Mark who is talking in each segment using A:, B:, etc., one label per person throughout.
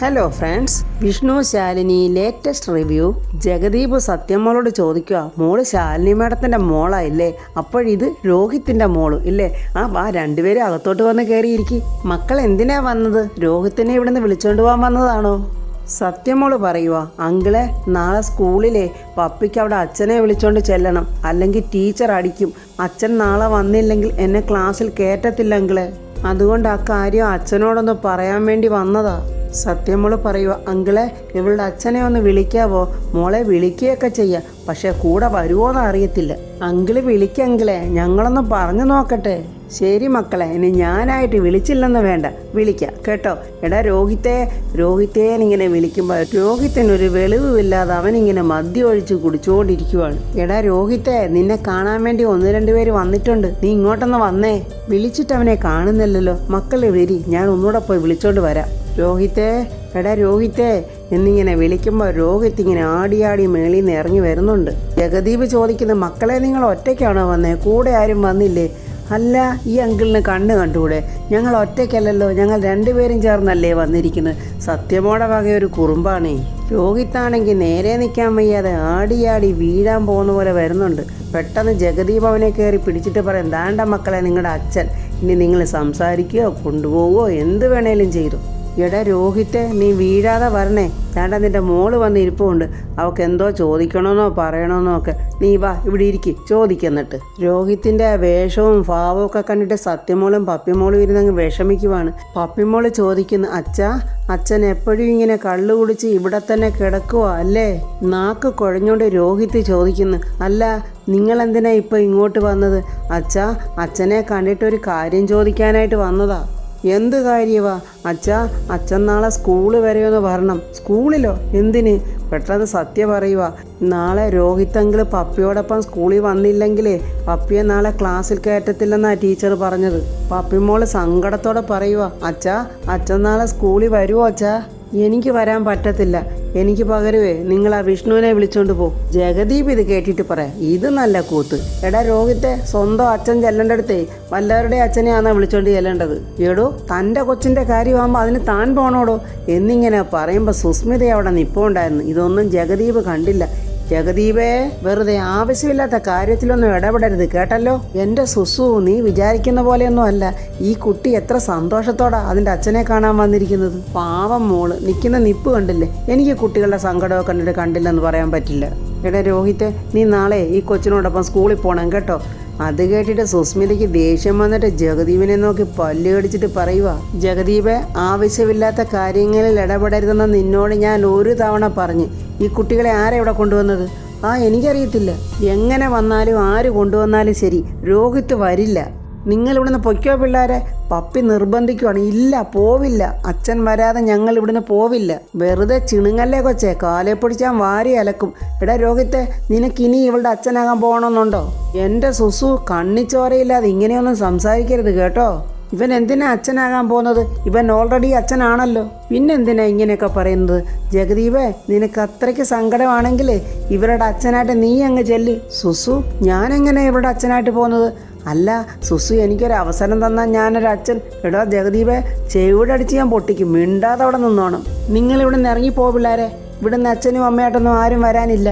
A: Hello friends, Vishnu Shalini latest review. Jagadeep സത്യമോളോട് ചോദിക്കുക, മോള് ശാലിനി മാഡത്തിൻ്റെ മോളായില്ലേ? അപ്പോഴിത് രോഹിത്തിൻ്റെ മോള് ഇല്ലേ? വാ രണ്ടുപേരും അകത്തോട്ട് വന്ന് കയറിയിരിക്കും. മക്കൾ എന്തിനാ വന്നത്? രോഹിത്തിനെ ഇവിടുന്ന് വിളിച്ചോണ്ട് പോകാൻ വന്നതാണോ? സത്യമോള് പറയുക, അങ്കിളെ നാളെ സ്കൂളിലെ പപ്പിക്ക് അവിടെ അച്ഛനെ വിളിച്ചോണ്ട് ചെല്ലണം, അല്ലെങ്കിൽ ടീച്ചർ അടിക്കും. അച്ഛൻ നാളെ വന്നില്ലെങ്കിൽ എന്നെ ക്ലാസ്സിൽ കയറ്റത്തില്ല അങ്കിളെ. അതുകൊണ്ട് ആ കാര്യം അച്ഛനോടൊന്ന് പറയാൻ വേണ്ടി വന്നതാ. സത്യമോള് പറയുക, അങ്കിളെ ഇവളുടെ അച്ഛനെ ഒന്ന് വിളിക്കാവോ? മോളെ വിളിക്കുകയൊക്കെ ചെയ്യാം, പക്ഷെ കൂടെ വരുമോന്ന് അറിയത്തില്ല. അങ്കിള് വിളിക്കങ്കിളെ, ഞങ്ങളൊന്ന് പറഞ്ഞു നോക്കട്ടെ. ശരി മക്കളെ, ഇനി ഞാനായിട്ട് വിളിച്ചില്ലെന്ന് വേണ്ട, വിളിക്കാം കേട്ടോ. എടാ രോഹിത്തേന്നിങ്ങനെ വിളിക്കുമ്പോൾ രോഹിത്തിനൊരു വെളിവുമില്ലാതെ അവനിങ്ങനെ മദ്യം ഒഴിച്ച് കുടിച്ചുകൊണ്ടിരിക്കുവാണ്. എടാ രോഹിത്തെ, നിന്നെ കാണാൻ വേണ്ടി 1-2 പേര് വന്നിട്ടുണ്ട്, നീ ഇങ്ങോട്ടൊന്ന് വന്നേ. വിളിച്ചിട്ട് അവനെ കാണുന്നില്ലല്ലോ. മക്കളെ വരി, ഞാൻ ഒന്നുകൂടെ പോയി വിളിച്ചോണ്ട് വരാം. എടാ രോഹിത്തേ എന്നിങ്ങനെ വിളിക്കുമ്പോൾ രോഹിത്ത് ഇങ്ങനെ ആടിയാടി മേളിൽ നിന്ന് ഇറങ്ങി വരുന്നുണ്ട്. ജഗദീപ് ചോദിക്കുന്നു, മക്കളെ നിങ്ങൾ ഒറ്റയ്ക്കാണോ വന്നേ? കൂടെ ആരും വന്നില്ലേ? അല്ല, ഈ അങ്കിളിന് കണ്ടുകൂടെ? ഞങ്ങൾ ഒറ്റയ്ക്കല്ലല്ലോ, ഞങ്ങൾ 2 പേരും ചേർന്നല്ലേ വന്നിരിക്കുന്നത്. സത്യമോടെ വക ഒരു കുറുമ്പാണേ. രോഹിത്താണെങ്കിൽ നേരെ നിൽക്കാൻ വയ്യാതെ ആടിയാടി വീഴാൻ പോകുന്ന പോലെ വരുന്നുണ്ട്. പെട്ടെന്ന് ജഗദീപ് അവനെ കയറി പിടിച്ചിട്ട് പറയും, ദാണ്ട മക്കളെ നിങ്ങളുടെ അച്ഛൻ, ഇനി നിങ്ങൾ സംസാരിക്കുകയോ കൊണ്ടുപോവുകയോ എന്ത് വേണേലും ചെയ്തു. എടാ രോഹിത്തെ, നീ വീഴാതെ വരണേ. വേണ്ട, നിൻ്റെ മോള് വന്ന് ഇരിപ്പുണ്ട്, അവൾക്ക് എന്തോ ചോദിക്കണമെന്നോ പറയണമെന്നോ ഒക്കെ. നീ വാ ഇവിടെ ഇരിക്കും, ചോദിക്കെന്നിട്ട്. രോഹിത്തിൻ്റെ വേഷവും ഭാവവും ഒക്കെ കണ്ടിട്ട് സത്യമോളും പപ്പിമോളും ഇരുന്നങ്ങ് വിഷമിക്കുവാണ്. പപ്പിമോള് ചോദിക്കുന്നു, അച്ഛൻ എപ്പോഴും ഇങ്ങനെ കള്ളു കുടിച്ച് ഇവിടെ തന്നെ കിടക്കുക അല്ലേ? നാക്ക് കുഴഞ്ഞോണ്ട് രോഹിത്ത് ചോദിക്കുന്നു, അല്ല നിങ്ങളെന്തിനാ ഇപ്പോൾ ഇങ്ങോട്ട് വന്നത്? അച്ഛനെ കണ്ടിട്ടൊരു കാര്യം ചോദിക്കാനായിട്ട് വന്നതാ. എന്ത് കാര്യവാ? അച്ഛൻ നാളെ സ്കൂള് വരെയൊന്ന് വരണം. സ്കൂളിലോ? എന്തിന്? പെട്ടെന്ന് സത്യം പറയുക, നാളെ രോഹിത്തങ്കിള് പപ്പിയോടൊപ്പം സ്കൂളിൽ വന്നില്ലെങ്കിലേ പപ്പിയെ നാളെ ക്ലാസ്സിൽ കയറ്റത്തില്ലെന്നാ ടീച്ചർ പറഞ്ഞത്. പപ്പിമോള് സങ്കടത്തോടെ പറയുക, അച്ഛൻ നാളെ സ്കൂളിൽ വരുമോ അച്ഛാ? എനിക്ക് വരാൻ പറ്റത്തില്ല, എനിക്ക് പകരവേ നിങ്ങൾ ആ വിഷ്ണുവിനെ വിളിച്ചോണ്ട് പോ. ജഗദീപ് ഇത് കേട്ടിട്ട് പറയാം, ഇത് നല്ല കൂത്ത്. എടാ രോഹിത്തെ, സ്വന്തം അച്ഛൻ ചെല്ലേണ്ടടുത്തേ വല്ലവരുടെ അച്ഛനെയാണോ വിളിച്ചോണ്ട് ചെല്ലേണ്ടത്? എടോ, തൻ്റെ കൊച്ചിൻ്റെ കാര്യമാകുമ്പോൾ അതിന് താൻ പോണോടോ എന്നിങ്ങനെ പറയുമ്പോൾ സുസ്മിത അവിടെ നിൽപ്പുണ്ടായിരുന്നു. ഇതൊന്നും ജഗദീപ് കണ്ടില്ല. ജഗദീപേ, വെറുതെ ആവശ്യമില്ലാത്ത കാര്യത്തിലൊന്നും ഇടപെടരുത് കേട്ടല്ലോ. എൻ്റെ സുസു, നീ വിചാരിക്കുന്ന പോലെയൊന്നും അല്ല. ഈ കുട്ടി എത്ര സന്തോഷത്തോടാ അതിൻ്റെ അച്ഛനെ കാണാൻ വന്നിരിക്കുന്നത്. പാവം മോള് നിൽക്കുന്ന നിപ്പ് കണ്ടില്ലേ? എനിക്ക് കുട്ടികളുടെ സങ്കടമൊക്കെ കണ്ടിട്ട് കണ്ടില്ലെന്ന് പറയാൻ പറ്റില്ല. എടാ രോഹിത്തെ, നീ നാളെ ഈ കൊച്ചിനോടൊപ്പം സ്കൂളിൽ പോകണം കേട്ടോ. അത് കേട്ടിട്ട് സുസ്മിതയ്ക്ക് ദേഷ്യം വന്നിട്ട് ജഗദീപിനെ നോക്കി പല്ല് കടിച്ചിട്ട് പറയുക, ജഗദീപെ, ആവശ്യമില്ലാത്ത കാര്യങ്ങളിൽ ഇടപെടരുതെന്ന് നിന്നോട് ഞാൻ 1 തവണ പറഞ്ഞു. ഈ കുട്ടികളെ ആരാ ഇവിടെ കൊണ്ടുവന്നത്? എനിക്കറിയത്തില്ല. എങ്ങനെ വന്നാലും ആര് കൊണ്ടുവന്നാലും ശരി, രോഹിത്ത് വരില്ല. നിങ്ങൾ ഇവിടുന്ന് പൊയ്ക്കോ പിള്ളേരെ. പപ്പി നിർബന്ധിക്കുവാണ്. ഇല്ല, പോവില്ല. അച്ഛൻ വരാതെ ഞങ്ങൾ ഇവിടുന്ന് പോവില്ല. വെറുതെ ചിണുങ്ങല്ലേ കൊച്ചേ, കാലെ പിടിച്ചാൽ വാരി അലക്കും. എടാ രോഹിത്തെ, നിനക്കിനി ഇവളുടെ അച്ഛനാകാൻ പോകണമെന്നുണ്ടോ? എൻ്റെ സുസു, കണ്ണിച്ചോരയില്ലാതെ ഇങ്ങനെയൊന്നും സംസാരിക്കരുത് കേട്ടോ. ഇവൻ എന്തിനാ അച്ഛനാകാൻ പോകുന്നത്? ഇവൻ ഓൾറെഡി അച്ഛനാണല്ലോ. പിന്നെന്തിനാ ഇങ്ങനെയൊക്കെ പറയുന്നത്? ജഗദീപേ, നിനക്ക് അത്രയ്ക്ക് സങ്കടമാണെങ്കിലേ ഇവരുടെ അച്ഛനായിട്ട് നീ അങ്ങ് ചെല്ല്. സുസു, ഞാനെങ്ങനെ ഇവരുടെ അച്ഛനായിട്ട് പോകുന്നത്? അല്ല സുസു, എനിക്കൊരു അവസരം തന്നാൽ ഞാനൊരു അച്ഛൻ. എടാ ജഗദീപേ, ചെവിടെ അടിച്ച് ഞാൻ പൊട്ടിക്കും. മിണ്ടാതെ അവിടെ നിന്നോണം. നിങ്ങളിവിടെ നിന്ന് ഇറങ്ങിപ്പോ പിള്ളേരെ. ഇവിടുന്ന് അച്ഛനും അമ്മയായിട്ടൊന്നും ആരും വരാനില്ല.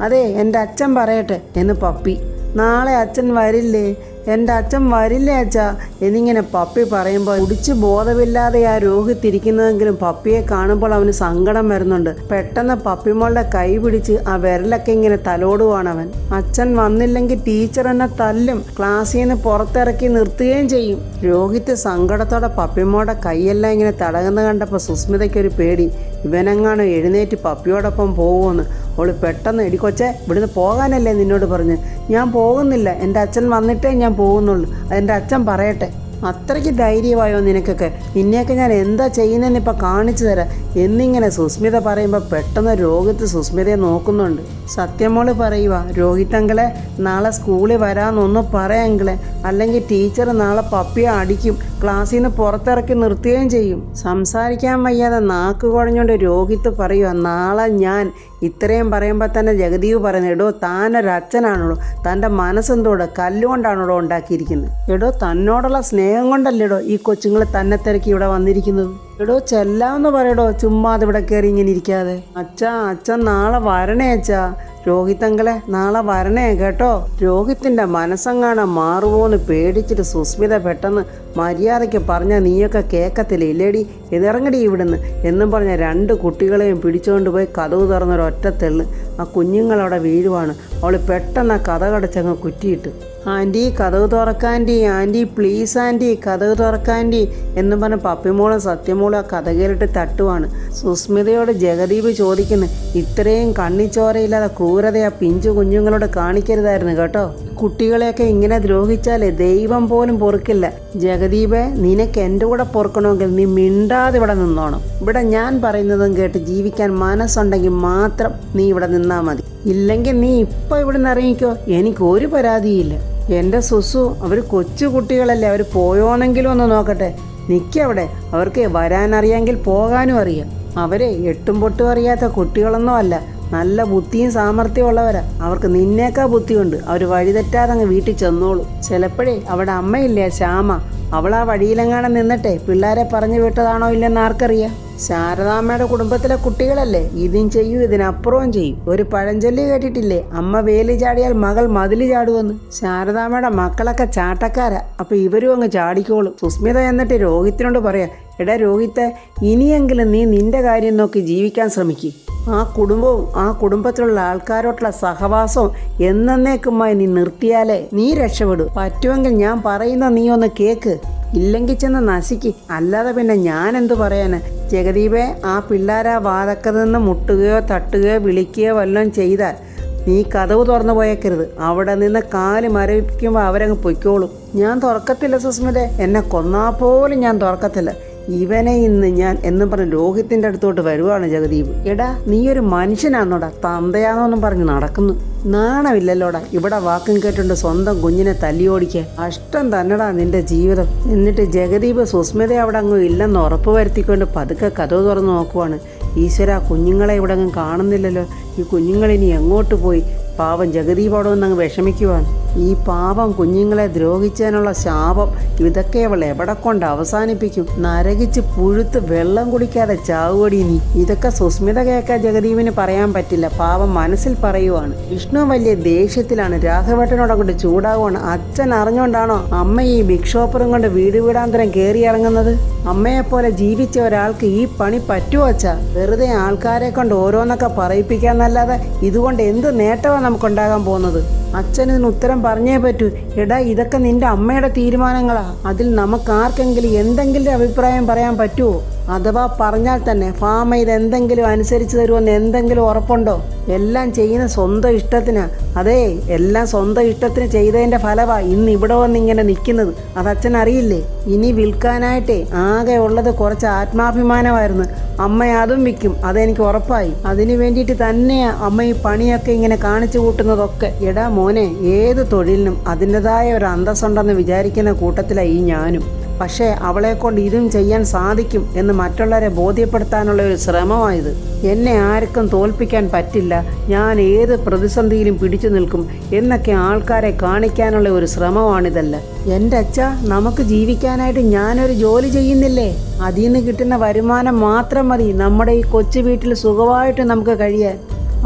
A: അതെ, എൻ്റെ അച്ഛൻ പറയട്ടെ എന്ന് പപ്പി. നാളെ അച്ഛൻ വരില്ലേ? എൻ്റെ അച്ഛൻ വരില്ലേ അച്ഛാ എന്നിങ്ങനെ പപ്പി പറയുമ്പോൾ കുടിച്ച് ബോധമില്ലാതെ ആ രോഹിത്ത് ഇരിക്കുന്നതെങ്കിലും പപ്പിയെ കാണുമ്പോൾ അവന് സങ്കടം വരുന്നുണ്ട്. പെട്ടെന്ന് പപ്പിമോളുടെ കൈ പിടിച്ച് ആ വിരലൊക്കെ ഇങ്ങനെ തലോടുവാണ് അവൻ. അച്ഛൻ വന്നില്ലെങ്കിൽ ടീച്ചർ എന്നെ തല്ലും, ക്ലാസ്സിൽ നിന്ന് പുറത്തിറക്കി നിർത്തുകയും ചെയ്യും. രോഹിത്ത് സങ്കടത്തോടെ പപ്പിമോളുടെ കൈയെല്ലാം ഇങ്ങനെ തടകുന്ന കണ്ടപ്പോൾ സുസ്മിതയ്ക്കൊരു പേടി. ഇവനെങ്ങാണോ എഴുന്നേറ്റ് പപ്പിയോടൊപ്പം പോകുമെന്ന്. അവൾ പെട്ടെന്ന്, എടിക്കൊച്ചേ, ഇവിടുന്ന് പോകാനല്ലേ നിന്നോട് പറഞ്ഞ്? ഞാൻ പോകുന്നില്ല, എൻ്റെ അച്ഛൻ വന്നിട്ടേ ഞാൻ പോകുന്നുള്ളൂ. അതെൻ്റെ അച്ഛൻ പറയട്ടെ. അത്രയ്ക്ക് ധൈര്യമായോ നിനക്കൊക്കെ? നിന്നെയൊക്കെ ഞാൻ എന്താ ചെയ്യുന്നതെന്ന് ഇപ്പം കാണിച്ചു തരാം എന്നിങ്ങനെ സുസ്മിത പറയുമ്പോൾ പെട്ടെന്ന് രോഹിത്ത് സുസ്മിതയെ നോക്കുന്നുണ്ട്. സത്യമോള് പറയുക, രോഹിത്തങ്കിളെ നാളെ സ്കൂളിൽ വരാമെന്നൊന്ന് പറയാങ്കിളെ, അല്ലെങ്കിൽ ടീച്ചർ നാളെ പപ്പിയെ അടിക്കും. ക്ലാസ്സിൽ നിന്ന് പുറത്തിറക്കി നിർത്തുകയും ചെയ്യും. സംസാരിക്കാൻ വയ്യാതെ നാക്ക് കുഴഞ്ഞുകൊണ്ട് രോഹിത്ത് പറയുക, നാളെ ഞാൻ ഇത്രയും പറയുമ്പോൾ തന്നെ ജഗദീവ് പറയുന്നത്, എടോ താനൊരച്ഛനാണോ, തൻ്റെ മനസ്സെന്തോടെ കല്ലുകൊണ്ടാണോ ഉണ്ടാക്കിയിരിക്കുന്നത്, എടോ തന്നോടുള്ള സ്നേഹം കൊണ്ടല്ലേടോ ഈ കൊച്ചുങ്ങൾ തന്നെ തിരക്കി ഇവിടെ വന്നിരിക്കുന്നത്, എടോ ചെല്ലാമെന്ന് പറയടോ, ചുമ്മാ അതിവിടെ കയറി ഇങ്ങനെ ഇരിക്കാതെ. അച്ഛൻ നാളെ വരണേ അച്ഛാ, രോഹിത്തങ്കളെ നാളെ വരണേ കേട്ടോ. രോഹിത്തിൻ്റെ മനസ്സെങ്ങാണ് മാറുമോന്ന് പേടിച്ചിട്ട് സുസ്മിത പെട്ടെന്ന് മര്യാദയ്ക്ക് പറഞ്ഞാൽ നീയൊക്കെ കേൾക്കത്തില്ല ഇല്ലേടി, ഇറങ്ങടി ഇവിടുന്ന് എന്നും പറഞ്ഞ 2 കുട്ടികളെയും പിടിച്ചുകൊണ്ട് പോയി കതവ് തുറന്നൊരൊറ്റ തെള്ള്. ആ കുഞ്ഞുങ്ങളവിടെ വീഴുവാണ്. അവൾ പെട്ടെന്ന് ആ കഥ കടച്ചങ്ങ് കുറ്റിയിട്ട്, ആൻറ്റി കതവ് തുറക്കാൻറ്റി, ആൻറ്റി പ്ലീസ് ആൻറ്റി കതവ് തുറക്കാൻറ്റി എന്നും പറഞ്ഞ് പപ്പിമോളും സത്യമോളും ആ കഥ കേറിട്ട് തട്ടുവാണ്. സുസ്മിതയോട് ജഗദീപ് ചോദിക്കുന്നു, ഇത്രയും കണ്ണിച്ചോരയില്ലാതെ ക്രൂരത ആ പിഞ്ചു കുഞ്ഞുങ്ങളോട് കാണിക്കരുതായിരുന്നു കേട്ടോ. കുട്ടികളെയൊക്കെ ഇങ്ങനെ ദ്രോഹിച്ചാലേ ദൈവം പോലും പൊറുക്കില്ല. ജഗദീപേ, നിനക്ക് എൻ്റെ കൂടെ പൊറുക്കണമെങ്കിൽ നീ മിണ്ടാതെ ഇവിടെ നിന്നോണം. ഇവിടെ ഞാൻ പറയുന്നതും കേട്ട് ജീവിക്കാൻ മനസ്സുണ്ടെങ്കിൽ മാത്രം നീ ഇവിടെ നിന്നാൽ മതി. ഇല്ലെങ്കിൽ നീ ഇപ്പോൾ ഇവിടെ നിന്ന് ഇറങ്ങിക്കോ, എനിക്കൊരു പരാതിയില്ല. എൻ്റെ സുസു, അവർ കൊച്ചു കുട്ടികളല്ലേ, അവർ പോയോന്നെങ്കിലും ഒന്ന് നോക്കട്ടെ. നിൽക്കവിടെ, അവർക്ക് വരാനറിയാമെങ്കിൽ പോകാനും അറിയാം. അവരെ എട്ടും പൊട്ടും അറിയാത്ത കുട്ടികളൊന്നും അല്ല, നല്ല ബുദ്ധിയും സാമർഥ്യവും ഉള്ളവരാ. അവർക്ക് നിന്നേക്കാ ബുദ്ധിയുണ്ട്. അവർ വഴിതെറ്റാതെ അങ്ങ് വീട്ടിൽ ചെന്നോളൂ. ചിലപ്പോഴേ അവിടെ അമ്മയില്ലേ ശ്യാമ, അവൾ ആ വഴിയിലെങ്ങാനും നിന്നിട്ടെ പിള്ളേരെ പറഞ്ഞു വിട്ടതാണോ ഇല്ലെന്ന് ആർക്കറിയാം. ശാരദാമ്മയുടെ കുടുംബത്തിലെ കുട്ടികളല്ലേ, ഇതും ചെയ്യും ഇതിനപ്പുറവും ചെയ്യും. ഒരു പഴഞ്ചൊല്ലി കേട്ടിട്ടില്ലേ, അമ്മ വേലി ചാടിയാൽ മകൾ മതിൽ ചാടുവെന്ന്. ശാരദാമ്മയുടെ മക്കളൊക്കെ ചാട്ടക്കാരാ, അപ്പൊ ഇവരും അങ്ങ് ചാടിക്കോളും. സുസ്മിത എന്നിട്ട് രോഹിത്തിനോട് പറയാ, എടാ രോഹിത്തെ, ഇനിയെങ്കിലും നീ നിന്റെ കാര്യം നോക്കി ജീവിക്കാൻ ശ്രമിക്കുക. ആ കുടുംബവും ആ കുടുംബത്തിലുള്ള ആൾക്കാരോട്ടുള്ള സഹവാസവും എന്നേക്കുമായി നീ നിർത്തിയാലേ നീ രക്ഷപ്പെടൂ. പറ്റുമെങ്കിൽ ഞാൻ പറയുന്ന നീ ഒന്ന് കേക്ക്, ഇല്ലെങ്കിൽ ചെന്ന് നശിക്ക്. അല്ലാതെ പിന്നെ ഞാൻ എന്തു പറയാന്. ജഗദീപേ, ആ പിള്ളേരാ വാതക്കത്ത് നിന്ന് മുട്ടുകയോ തട്ടുകയോ വിളിക്കുകയോ വല്ലതും ചെയ്താൽ നീ കതവ് തുറന്നു പോയേക്കരുത്. അവിടെ നിന്ന് കാല് മരവിക്കുമ്പോൾ അവരങ്ങ് പൊയ്ക്കോളും. ഞാൻ തുറക്കത്തില്ല സുസ്മിതേ, എന്നെ കൊന്നാൽ പോലും ഞാൻ തുറക്കത്തില്ല. ഇവനെ ഇന്ന് ഞാൻ എന്നും പറഞ്ഞ് രോഹിത്തിൻ്റെ അടുത്തോട്ട് വരുവാണ് ജഗദീപ്. എടാ നീ ഒരു മനുഷ്യനാന്നോടാ, തന്തയാന്നോന്നും പറഞ്ഞ് നടക്കുന്നു. നാണമില്ലല്ലോടാ ഇവിടെ വാക്കും കേട്ടുണ്ട് സ്വന്തം കുഞ്ഞിനെ തല്ലിയോടിക്കാൻ. അഷ്ടം തന്നെടാ നിന്റെ ജീവിതം. എന്നിട്ട് ജഗദീപ് സുസ്മിത അവിടെ അങ്ങ് ഇല്ലെന്ന് ഉറപ്പ് വരുത്തിക്കൊണ്ട് പതുക്കെ കതവ് തുറന്ന് നോക്കുവാണ്. ഈശ്വര, കുഞ്ഞുങ്ങളെ ഇവിടെ അങ്ങ് കാണുന്നില്ലല്ലോ. ഈ കുഞ്ഞുങ്ങളിനി എങ്ങോട്ട് പോയി? പാവം ജഗദീപ് അവിടെ വന്നങ്ങ് വിഷമിക്കുവാണ്. ഈ പാവം കുഞ്ഞുങ്ങളെ ദ്രോഹിച്ചതിനുള്ള ശാപം ഇതൊക്കെ അവൾ എവിടെ കൊണ്ട് അവസാനിപ്പിക്കും? നരകിച്ച് പുഴുത്ത് വെള്ളം കുടിക്കാതെ ചാവുകടി നീ. ഇതൊക്കെ സുസ്മിത കേൾക്കാൻ ജഗദീപിന് പറയാൻ പറ്റില്ല. പാവം മനസ്സിൽ പറയുവാണ്. വിഷ്ണു വലിയ ദേഷ്യത്തിലാണ്. രാഘവേട്ടനോട് അങ്ങോട്ട് ചൂടാവുകയാണ്. അച്ഛൻ അറിഞ്ഞുകൊണ്ടാണോ അമ്മ ഈ ബിഗ് ഷോപ്പറും കൊണ്ട് വീട് വീടാന്തരം കയറി ഇറങ്ങുന്നത്? അമ്മയെപ്പോലെ ജീവിച്ച ഒരാൾക്ക് ഈ പണി പറ്റുമോ അച്ഛാ? വെറുതെ ആൾക്കാരെ കൊണ്ട് ഓരോന്നൊക്കെ പറയിപ്പിക്കാന്നല്ലാതെ ഇതുകൊണ്ട് എന്ത് നേട്ടമാണ് നമുക്കുണ്ടാകാൻ പോകുന്നത്? അച്ഛൻ ഇതിന് ഉത്തരം പറഞ്ഞേ പറ്റൂ. എടാ, ഇതൊക്കെ നിന്റെ അമ്മയുടെ തീരുമാനങ്ങളാ. അതിൽ നമുക്കാർക്കെങ്കിലും എന്തെങ്കിലും അഭിപ്രായം പറയാൻ പറ്റുമോ? അഥവാ പറഞ്ഞാൽ തന്നെ ഫാമ ഇതെന്തെങ്കിലും അനുസരിച്ച് തരുമെന്ന് എന്തെങ്കിലും ഉറപ്പുണ്ടോ? എല്ലാം ചെയ്യുന്ന സ്വന്തം ഇഷ്ടത്തിനാ. അതേ, എല്ലാം സ്വന്തം ഇഷ്ടത്തിന് ചെയ്തതിൻ്റെ ഫലവാ ഇന്ന് ഇവിടെ വന്നിങ്ങനെ നിൽക്കുന്നത്. അതച്ഛൻ അറിയില്ലേ? ഇനി വിൽക്കാനായിട്ടേ ആകെ ഉള്ളത് കുറച്ച് ആത്മാഭിമാനമായിരുന്നു. അമ്മ അതും വിൽക്കും, അതെനിക്ക് ഉറപ്പായി. അതിനു വേണ്ടിയിട്ട് തന്നെയാ അമ്മ ഈ പണിയൊക്കെ ഇങ്ങനെ കാണിച്ചു കൂട്ടുന്നതൊക്കെ. എടാ മോനെ, ഏത് തൊഴിലിനും അതിൻ്റെതായ ഒരു അന്തസ്സുണ്ടെന്ന് വിചാരിക്കുന്ന കൂട്ടത്തിലാണ് ഈ ഞാനും. പക്ഷേ അവളെ കൊണ്ട് ഇതും ചെയ്യാൻ സാധിക്കും എന്ന് മറ്റുള്ളവരെ ബോധ്യപ്പെടുത്താനുള്ള ഒരു ശ്രമമായത്. എന്നെ ആർക്കും തോൽപ്പിക്കാൻ പറ്റില്ല, ഞാൻ ഏത് പ്രതിസന്ധിയിലും പിടിച്ചു നിൽക്കും എന്നൊക്കെ ആൾക്കാരെ കാണിക്കാനുള്ള ഒരു ശ്രമമാണിതല്ല. എൻ്റെ അച്ഛ, നമുക്ക് ജീവിക്കാനായിട്ട് ഞാനൊരു ജോലി ചെയ്യുന്നില്ലേ? അതിൽ നിന്ന് കിട്ടുന്ന വരുമാനം മാത്രം മതി നമ്മുടെ ഈ കൊച്ചു വീട്ടിൽ സുഖമായിട്ട് നമുക്ക് കഴിയാൻ.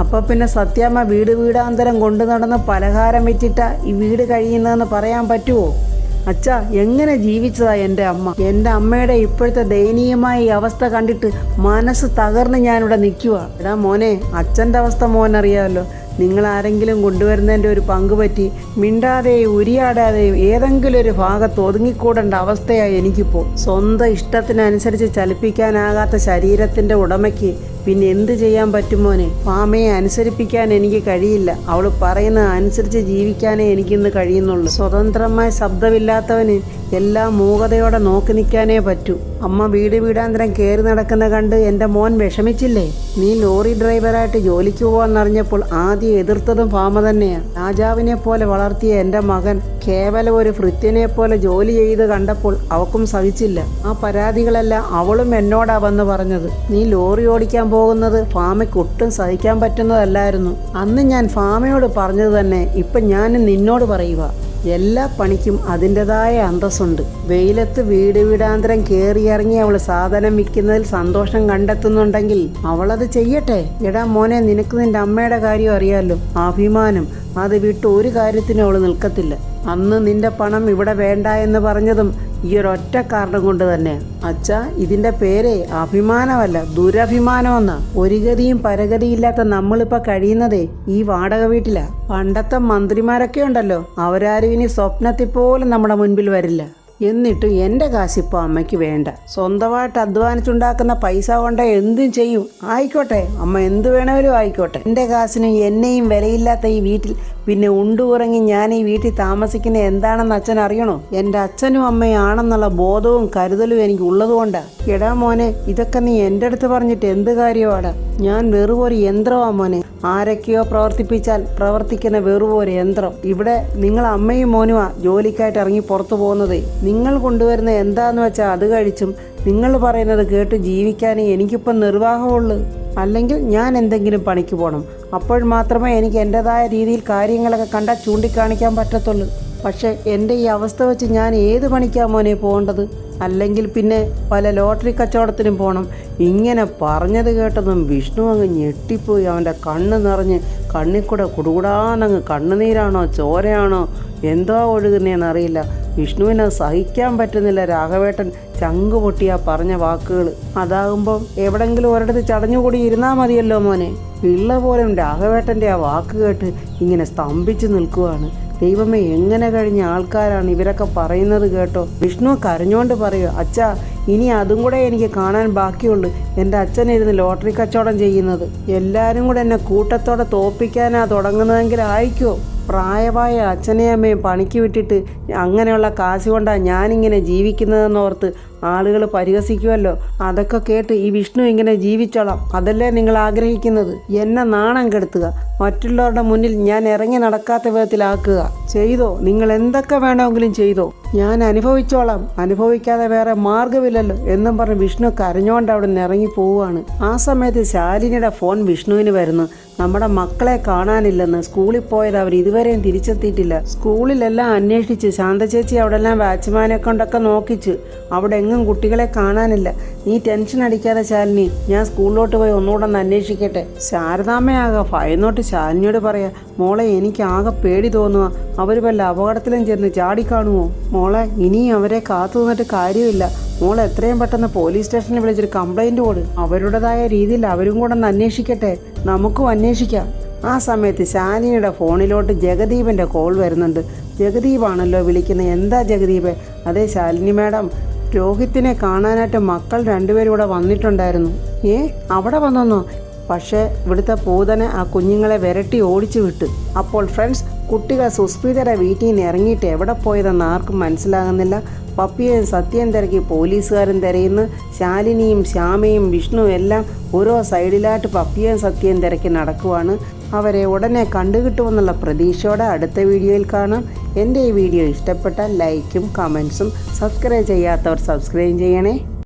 A: അപ്പോൾ പിന്നെ സത്യാമ്മ വീട് വീടാന്തരം കൊണ്ടു നടന്ന് പലഹാരം വെച്ചിട്ടാ ഈ വീട് കഴിയുന്നതെന്ന് പറയാൻ പറ്റുമോ? അച്ഛാ, എങ്ങനെ ജീവിച്ചതാ എൻ്റെ അമ്മ? എൻ്റെ അമ്മയുടെ ഇപ്പോഴത്തെ ദയനീയമായ ഈ അവസ്ഥ കണ്ടിട്ട് മനസ്സ് തകർന്ന് ഞാനിവിടെ നിൽക്കുക. എടാ മോനെ, അച്ഛൻ്റെ അവസ്ഥ മോനറിയാമല്ലോ. നിങ്ങൾ ആരെങ്കിലും കൊണ്ടുവരുന്നതിൻ്റെ ഒരു പങ്ക് പറ്റി മിണ്ടാതെയും ഉരിയാടാതെയും ഏതെങ്കിലും ഒരു ഭാഗത്ത് ഒതുങ്ങിക്കൂടേണ്ട അവസ്ഥയായി എനിക്കിപ്പോൾ. സ്വന്തം ഇഷ്ടത്തിനനുസരിച്ച് ചലിപ്പിക്കാനാകാത്ത ശരീരത്തിൻ്റെ ഉടമയ്ക്ക് പിന്നെ എന്ത് ചെയ്യാൻ പറ്റും മോനെ? ഫാമയെ അനുസരിപ്പിക്കാൻ എനിക്ക് കഴിയില്ല. അവൾ പറയുന്ന അനുസരിച്ച് ജീവിക്കാനേ എനിക്കിന്ന് കഴിയുന്നുള്ളൂ. സ്വതന്ത്രമായ ശബ്ദമില്ലാത്തവന് എല്ലാം മൂകതയോടെ നോക്കി നിൽക്കാനേ പറ്റൂ. അമ്മ വീട് വീടാന്തരം കയറി നടക്കുന്ന കണ്ട് എൻ്റെ മോൻ വിഷമിച്ചില്ലേ? നീ ലോറി ഡ്രൈവറായിട്ട് ജോലിക്ക് പോവാന്നറിഞ്ഞപ്പോൾ ആദ്യം എതിർത്തതും ഫാമ തന്നെയാണ്. രാജാവിനെ പോലെ വളർത്തിയ എൻ്റെ മകൻ കേവലം ഒരു ഭൃത്യനെ പോലെ ജോലി ചെയ്ത് കണ്ടപ്പോൾ അവക്കും സഹിച്ചില്ല. ആ പരാതികളെല്ലാം അവളും എന്നോടാ വന്ന് പറഞ്ഞത്. നീ ലോറി ഓടിക്കാൻ പോകുന്നത് ഫാമയ്ക്ക് ഒട്ടും സഹിക്കാൻ പറ്റുന്നതല്ലായിരുന്നു. അന്ന് ഞാൻ ഫാമയോട് പറഞ്ഞത് തന്നെ ഇപ്പം ഞാൻ നിന്നോട് പറയുക. എല്ലാ പണിക്കും അതിൻ്റെതായ അന്തസ്സുണ്ട്. വെയിലത്ത് വീട് വീടാന്തരം കയറിയിറങ്ങി അവൾ സാധനം വിൽക്കുന്നതിൽ സന്തോഷം കണ്ടെത്തുന്നുണ്ടെങ്കിൽ അവളത് ചെയ്യട്ടെ. എടാ മോനെ, നിനക്ക് നിൻ്റെ അമ്മയുടെ കാര്യം അറിയാമല്ലോ. അഭിമാനം അത് വിട്ട് ഒരു കാര്യത്തിനും അവൾ നിൽക്കത്തില്ല. അന്ന് നിന്റെ പണം ഇവിടെ വേണ്ട എന്ന് പറഞ്ഞതും ഈ ഒരൊറ്റ കാരണം കൊണ്ട് തന്നെ. അച്ഛാ, ഇതിൻ്റെ പേരേ അഭിമാനമല്ല, ദുരഭിമാനമെന്നാ. ഒരു ഗതിയും പരഗതിയില്ലാത്ത നമ്മളിപ്പോൾ കഴിയുന്നതേ ഈ വാടക വീട്ടിലാ. പണ്ടത്തെ മന്ത്രിമാരൊക്കെ ഉണ്ടല്ലോ, അവരാരും ഇനി സ്വപ്നത്തിൽ പോലും നമ്മുടെ മുൻപിൽ വരില്ല. എന്നിട്ട് എൻ്റെ കാശിപ്പോൾ അമ്മയ്ക്ക് വേണ്ട. സ്വന്തമായിട്ട് അധ്വാനിച്ചുണ്ടാക്കുന്ന പൈസ കൊണ്ട് എന്തും ചെയ്യും. ആയിക്കോട്ടെ അമ്മ, എന്ത് വേണമെങ്കിലും ആയിക്കോട്ടെ. എൻ്റെ കാശിനും എന്നെയും വിലയില്ലാത്ത ഈ വീട്ടിൽ പിന്നെ ഉണ്ടുറങ്ങി ഞാൻ ഈ വീട്ടിൽ താമസിക്കുന്ന എന്താണെന്ന് അച്ഛൻ അറിയണോ? എൻ്റെ അച്ഛനും അമ്മയും ആണെന്നുള്ള ബോധവും കരുതലും എനിക്ക് ഉള്ളതുകൊണ്ടാണ്. എടാ മോനെ, ഇതൊക്കെ നീ എൻ്റെ അടുത്ത് പറഞ്ഞിട്ട് എന്ത് കാര്യമാടാ? ഞാൻ വെറും ഒരു യന്ത്രമാണ് മോനെ. ആരൊക്കെയോ പ്രവർത്തിപ്പിച്ചാൽ പ്രവർത്തിക്കുന്ന വെറും ഒരു യന്ത്രം. ഇവിടെ നിങ്ങൾ അമ്മയും മോനുമാ ജോലിക്കായിട്ട് ഇറങ്ങി പുറത്തു പോകുന്നത്. നിങ്ങൾ കൊണ്ടുവരുന്ന എന്താന്ന് വെച്ചാൽ അത് കഴിച്ചും നിങ്ങൾ പറയുന്നത് കേട്ട് ജീവിക്കാനേ എനിക്കിപ്പം നിർവാഹമുള്ളൂ. അല്ലെങ്കിൽ ഞാൻ എന്തെങ്കിലും പണിക്ക് പോകണം. അപ്പോൾ മാത്രമേ എനിക്ക് എൻ്റെതായ രീതിയിൽ കാര്യങ്ങളൊക്കെ കണ്ടാൽ ചൂണ്ടിക്കാണിക്കാൻ പറ്റത്തുള്ളൂ. പക്ഷേ എൻ്റെ ഈ അവസ്ഥ വെച്ച് ഞാൻ ഏത് പണിക്കാ മോനെ പോകേണ്ടത്? അല്ലെങ്കിൽ പിന്നെ പല ലോട്ടറി കച്ചവടത്തിനും പോകണം. ഇങ്ങനെ പറഞ്ഞത് കേട്ടതും വിഷ്ണു അങ്ങ് ഞെട്ടിപ്പോയി. അവൻ്റെ കണ്ണ് നിറഞ്ഞ് കണ്ണിൽ കൂടെ കുടുകൂടാന്നങ്ങ് കണ്ണുനീരാണോ ചോരയാണോ എന്തോ ഒഴുകുന്നതെന്ന് അറിയില്ല. വിഷ്ണുവിന് സഹിക്കാൻ പറ്റുന്നില്ല. രാഘവേട്ടൻ ചങ്ക് പൊട്ടിയാ പറഞ്ഞ വാക്കുകൾ. അതാകുമ്പോൾ എവിടെങ്കിലും ഒരിടത്ത് ചടഞ്ഞുകൂടി ഇരുന്നാൽ മതിയല്ലോ മോനെ. പിള്ള പോലും രാഘവേട്ടൻ്റെ ആ വാക്ക് കേട്ട് ഇങ്ങനെ സ്തംഭിച്ച് നിൽക്കുവാണ്. ദൈവമേ, എങ്ങനെ കഴിഞ്ഞ ആൾക്കാരാണ് ഇവരൊക്കെ പറയുന്നത് കേട്ടോ. വിഷ്ണു കരഞ്ഞുകൊണ്ട് പറയുക, അച്ഛാ, ഇനി അതും കൂടെ എനിക്ക് കാണാൻ ബാക്കിയുള്ളൂ. എൻ്റെ അച്ഛനിരുന്ന് ലോട്ടറി കച്ചവടം ചെയ്യുന്നത്. എല്ലാവരും കൂടെ എന്നെ കൂട്ടത്തോടെ തോൽപ്പിക്കാനാ തുടങ്ങുന്നതെങ്കിൽ ആയിക്കോ. പ്രായമായ അച്ഛനെയും അമ്മയും പണിക്ക് വിട്ടിട്ട് അങ്ങനെയുള്ള കാശ് കൊണ്ടാണ് ഞാനിങ്ങനെ ജീവിക്കുന്നതെന്നോർത്ത് ആളുകൾ പരിഹസിക്കുമല്ലോ. അതൊക്കെ കേട്ട് ഈ വിഷ്ണു ഇങ്ങനെ ജീവിച്ചോളാം, അതല്ലേ നിങ്ങൾ ആഗ്രഹിക്കുന്നത്? എന്നെ നാണം കെടുത്തുക, മറ്റുള്ളവരുടെ മുന്നിൽ ഞാൻ ഇറങ്ങി നടക്കാത്ത വിധത്തിലാക്കുക. ചെയ്തോ, നിങ്ങൾ എന്തൊക്കെ വേണമെങ്കിലും ചെയ്തോ, ഞാൻ അനുഭവിച്ചോളാം. അനുഭവിക്കാതെ വേറെ മാർഗമില്ലല്ലോ എന്നും പറഞ്ഞ് വിഷ്ണു കരഞ്ഞുകൊണ്ട് അവിടെ നിന്ന് ഇറങ്ങി പോവുകയാണ്. ആ സമയത്ത് ശാലിനിയുടെ ഫോൺ വിഷ്ണുവിന് വരുന്നു. നമ്മുടെ മക്കളെ കാണാനില്ലെന്ന്. സ്കൂളിൽ പോയത് അവർ ഇതുവരെയും തിരിച്ചെത്തിയിട്ടില്ല. സ്കൂളിലെല്ലാം അന്വേഷിച്ച് ശാന്ത ചേച്ചി അവിടെ എല്ലാം വാച്ച്മാനെ കൊണ്ടൊക്കെ നോക്കിച്ച് അവിടെ എങ്ങും കുട്ടികളെ കാണാനില്ല. നീ ടെൻഷൻ അടിക്കാതെ ശാലിനി, ഞാൻ സ്കൂളിലോട്ട് പോയി ഒന്നുകൂടെ ഒന്ന് അന്വേഷിക്കട്ടെ. ശാരദാമ്മയാകെ ഭയന്നോട്ട് ശാലിനിയോട് പറയാ, മോളെ, എനിക്ക് ആകെ പേടി തോന്നുക. അവർ വല്ല അപകടത്തിലും ചെന്ന് ചാടിക്കാണുമോ? മോളെ, ഇനിയും അവരെ കാത്തു നിന്നിട്ട് കാര്യമില്ല. മോൾ എത്രയും പെട്ടെന്ന് പോലീസ് സ്റ്റേഷനിൽ വിളിച്ചൊരു കംപ്ലൈൻറ്റ് കൊടു. അവരുടേതായ രീതിയിൽ അവരും കൂടെ ഒന്ന് അന്വേഷിക്കട്ടെ, നമുക്കും അന്വേഷിക്കാം. ആ സമയത്ത് ശാലിനിയുടെ ഫോണിലോട്ട് ജഗദീപൻ്റെ കോൾ വരുന്നുണ്ട്. ജഗദീപാണല്ലോ വിളിക്കുന്നത്. എന്താ ജഗദീപ്? അതെ ശാലിനി മാഡം, രോഹിത്തിനെ കാണാനായിട്ട് മക്കൾ രണ്ടുപേരും ഇവിടെ വന്നിട്ടുണ്ടായിരുന്നു. അവിടെ വന്നോ? പക്ഷേ ഇവിടുത്തെ പൂതനെ ആ കുഞ്ഞുങ്ങളെ വിരട്ടി ഓടിച്ചു വിട്ടു. അപ്പോൾ ഫ്രണ്ട്സ്, കുട്ടികൾ സുസ്മിതയുടെ വീട്ടിൽ നിന്ന് ഇറങ്ങിയിട്ട് എവിടെ പോയതെന്ന് ആർക്കും മനസ്സിലാകുന്നില്ല. പപ്പിയെയും സത്യം തിരക്കി പോലീസുകാരും തിരയുന്നു. ശാലിനിയും ശ്യാമയും വിഷ്ണു എല്ലാം ഓരോ സൈഡിലായിട്ട് പപ്പിയെയും സത്യം തിരക്കി നടക്കുവാണ്. അവരെ ഉടനെ കണ്ടുകിട്ടുമെന്നുള്ള പ്രതീക്ഷയോടെ അടുത്ത വീഡിയോയിൽ കാണാം. എൻ്റെ ഈ വീഡിയോ ഇഷ്ടപ്പെട്ടാൽ ലൈക്കും കമൻസും, സബ്സ്ക്രൈബ് ചെയ്യാത്തവർ സബ്സ്ക്രൈബ് ചെയ്യണേ.